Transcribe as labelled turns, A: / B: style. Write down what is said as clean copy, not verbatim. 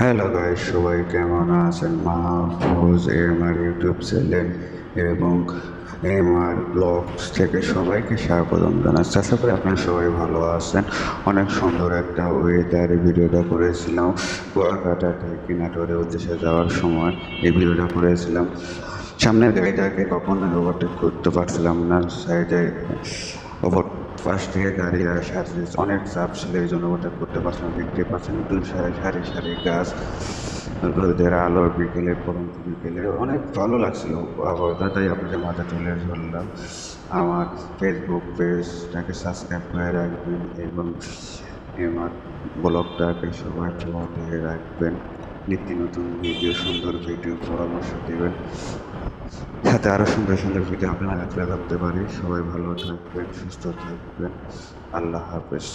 A: Hello guys, সবাই কেমন আছেন? মাহফুজ এমআর ইউটিউব চ্যানেল এবং এমআর ব্লগস থেকে সবাইকে স্বাগতম জানাচ্ছি। আশা করি আপনারা সবাই ভালো আছেন। অনেক সুন্দর একটা ওয়েদারে ভিডিওটা করেছিলাম কুয়াকাটা থেকে নাটোরের উদ্দেশ্যে যাওয়ার সময় এই ভিডিওটা করেছিলাম। সামনের গাড়িটাকে কখনোই ওভারটেক করতে পারছিলাম না। সাইডে ওভার পাশ থেকে গাড়ি আসে, অনেক চাপ ছিল, এই জন্য ওভারটেক করতে পারছিলাম না। দেখতে পাচ্ছেন দুই সারি সারি সারি গাছ, রোদের আলো, বিকেলে পরন্ত বিকেলে অনেক ভালো লাগছিল আবহাওয়াটা, তাই আপনাদের মাঝে তুলে ধরলাম। আমার ফেসবুক পেজটাকে সাবস্ক্রাইব করে রাখবেন এবং আমার ব্লগটাকে সবাই ফলো দিয়ে রাখবেন। নিত্য নতুন ভিডিও, সুন্দর ভিডিও পরামর্শ দেবেন, সাথে আরও সুন্দর সুন্দর ভিডিও আপনারা তুলে ধরতে পারি। সবাই ভালো থাকবেন, সুস্থ থাকবেন। আল্লাহ হাফেজ।